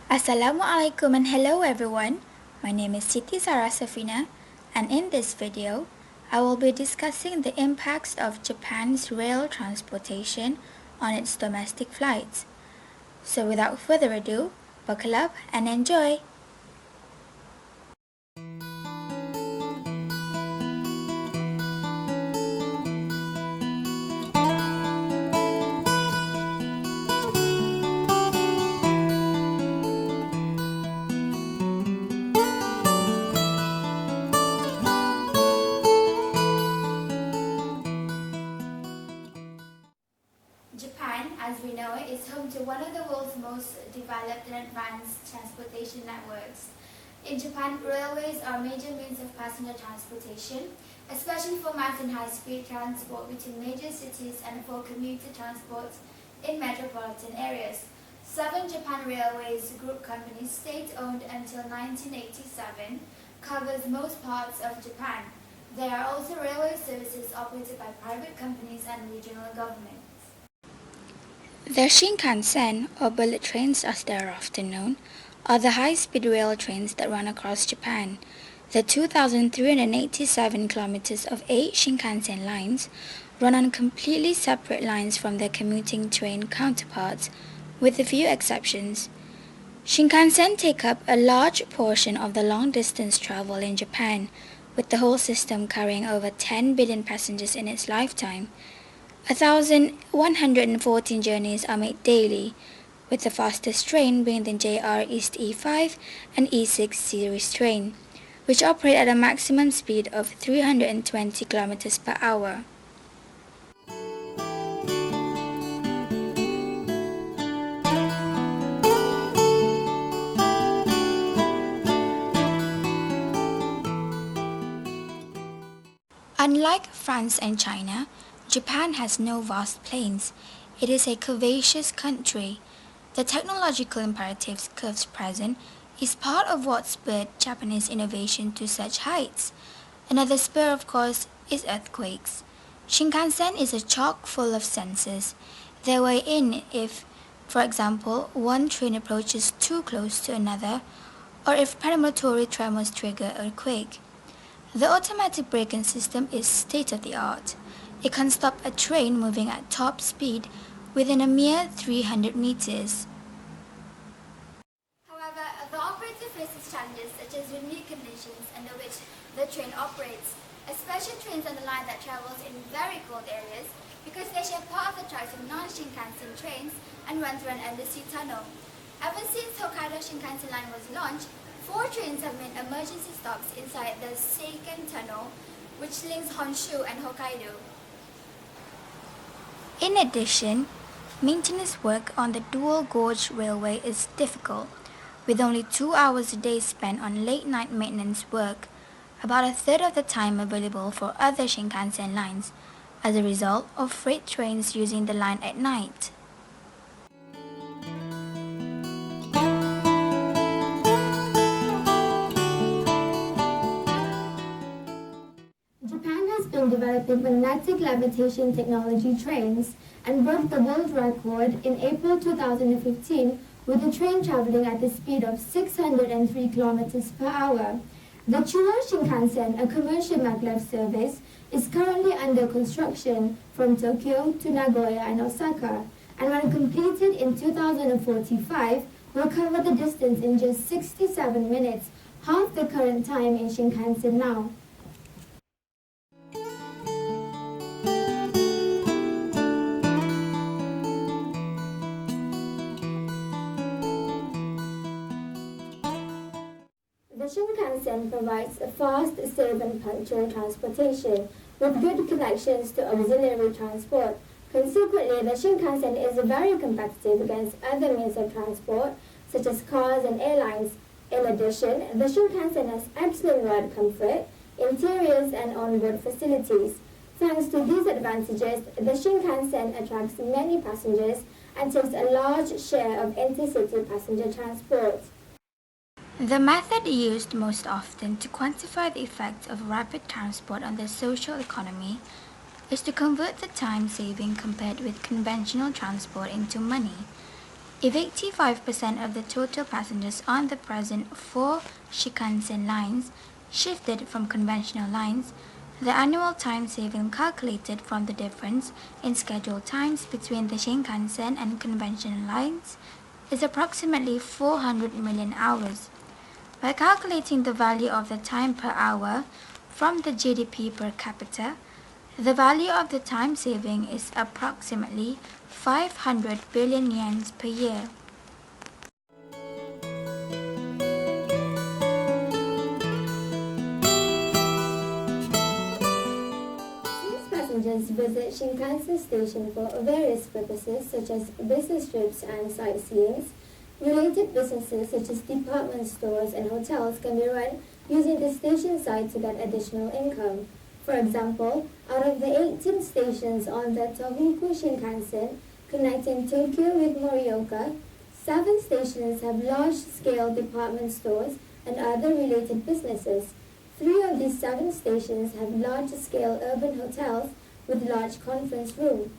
Assalamualaikum and hello everyone. My name is Siti Sarah Safina, and in this video, I will be discussing the impacts of Japan's rail transportation on its domestic flights. So without further ado, buckle up and enjoy! Japan, as we know it, is home to one of the world's most developed and advanced transportation networks. In Japan, railways are major means of passenger transportation, especially for mass and high-speed transport between major cities and for commuter transport in metropolitan areas. Southern Japan Railways Group Company, state-owned until 1987, covers most parts of Japan. There are also railway services operated by private companies and regional governments. The Shinkansen, or bullet trains as they are often known, are the high-speed rail trains that run across Japan. The 2,387 kilometers of 8 Shinkansen lines run on completely separate lines from their commuting train counterparts, with a few exceptions. Shinkansen take up a large portion of the long-distance travel in Japan, with the whole system carrying over 10 billion passengers in its lifetime. 1,114 journeys are made daily, with the fastest train being the JR East E5 and E6 series train, which operate at a maximum speed of 320 km per hour. Unlike France and China, Japan has no vast plains. It is a curvaceous country. The technological imperatives curves present is part of what spurred Japanese innovation to such heights. Another spur, of course, is earthquakes. Shinkansen is a chock full of sensors. They weigh in if, for example, one train approaches too close to another, or if premonitory tremors trigger an earthquake. The automatic braking system is state-of-the-art. It can stop a train moving at top speed within a mere 300 meters. However, the operator faces challenges such as unique conditions under which the train operates, especially trains on the line that travels in very cold areas because they share part of the tracks with non-Shinkansen trains and run through an undersea tunnel. Ever since Hokkaido Shinkansen line was launched, 4 trains have made emergency stops inside the Seiken Tunnel, which links Honshu and Hokkaido. In addition, maintenance work on the dual gauge railway is difficult, with only 2 hours a day spent on late-night maintenance work, about a third of the time available for other Shinkansen lines, as a result of freight trains using the line at night. Japan has been developing magnetic levitation technology trains and broke the world record in April 2015 with the train traveling at the speed of 603 kilometers per hour. The Chuo Shinkansen, a commercial maglev service, is currently under construction from Tokyo to Nagoya and Osaka, and when completed in 2045, will cover the distance in just 67 minutes, half the current time in Shinkansen now. The Shinkansen provides a fast, safe and punctual transportation with good connections to auxiliary transport. Consequently, the Shinkansen is very competitive against other means of transport such as cars and airlines. In addition, the Shinkansen has excellent ride comfort, interiors and onboard facilities. Thanks to these advantages, the Shinkansen attracts many passengers and takes a large share of intercity passenger transport. The method used most often to quantify the effects of rapid transport on the social economy is to convert the time saving compared with conventional transport into money. If 85% of the total passengers on the present 4 Shinkansen lines shifted from conventional lines, the annual time saving calculated from the difference in schedule times between the Shinkansen and conventional lines is approximately 400 million hours. By calculating the value of the time per hour from the GDP per capita, the value of the time saving is approximately 500 billion yen per year. Since passengers visit Shinkansen station for various purposes such as business trips and sightseeing, related businesses such as department stores and hotels can be run using the station site to get additional income. For example, out of the 18 stations on the Tohoku Shinkansen connecting Tokyo with Morioka, 7 stations have large-scale department stores and other related businesses. 3 of these 7 stations have large-scale urban hotels with large conference rooms.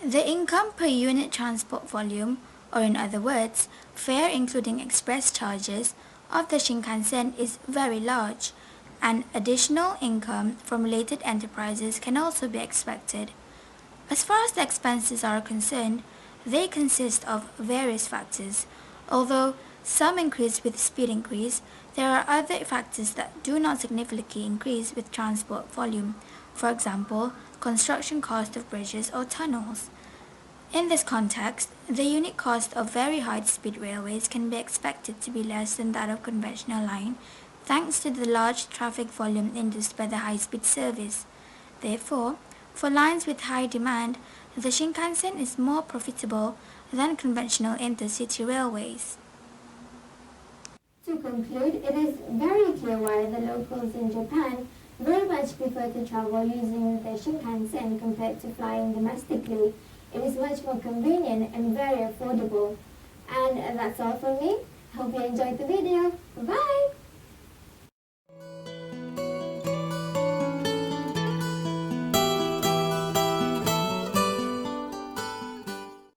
The income per unit transport volume, or in other words, fare including express charges, of the Shinkansen is very large, and additional income from related enterprises can also be expected. As far as the expenses are concerned, they consist of various factors. Although some increase with speed increase, there are other factors that do not significantly increase with transport volume. For example, construction cost of bridges or tunnels. In this context, the unit cost of very high-speed railways can be expected to be less than that of conventional line, thanks to the large traffic volume induced by the high-speed service. Therefore, for lines with high demand, the Shinkansen is more profitable than conventional intercity railways. To conclude, it is very clear why the locals in Japan very much prefer to travel using the Shinkansen compared to flying domestically. It is much more convenient and very affordable. And that's all from me. Hope you enjoyed the video. Bye!